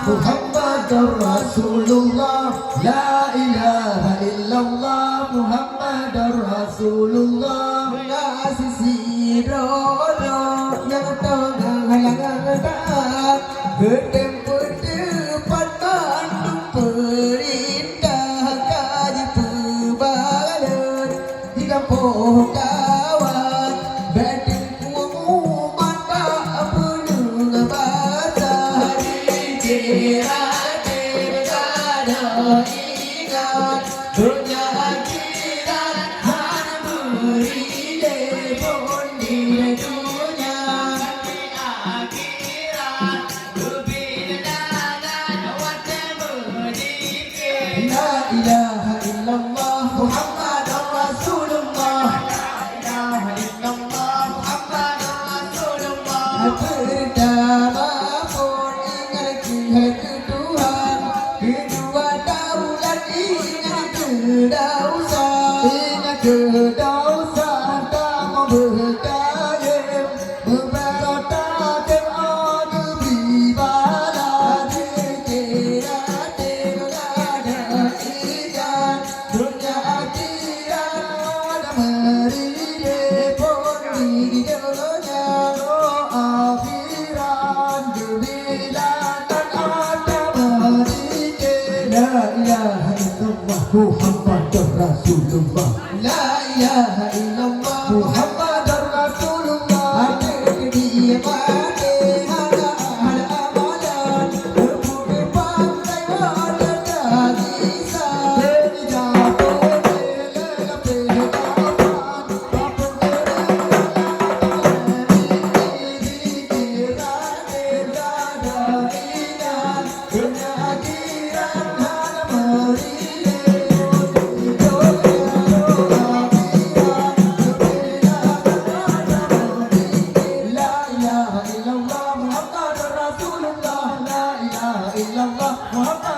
Muhammadur Rasulullah, la ilaha illallah, Muhammadur Rasulullah. Sisi rodo yang tengah halangan berdepan Bandung perintah kaji pebalan di kampung kawan bedeng pengumuman tak penuh bahasa kira berada ingat dunia akhirat hanya beri pun di dunia akhirat lebih dan wajah berdikir la ilaha illallah Muhammadur Rasulullah la ilaha illallah Muhammadur Rasulullah pertama pun ingat Tuhan kedua daulat ingat kedausan tak mau berkayem memperota ada bibala kira ada ikan dunia akhirat ada meride pun di dunia akhirat kebilatan ada meride la ilaha illallah Muhammadur Rasulullah la ilaha illallah Muhammadur Rasulullah ada dia mati ada amalan berputih pantai ada kisah jatuh lelah pedapan papun dikira ada ingat dunia akhirat hanya meride Muhammadur Rasulullah la ilaha illallah Muhammad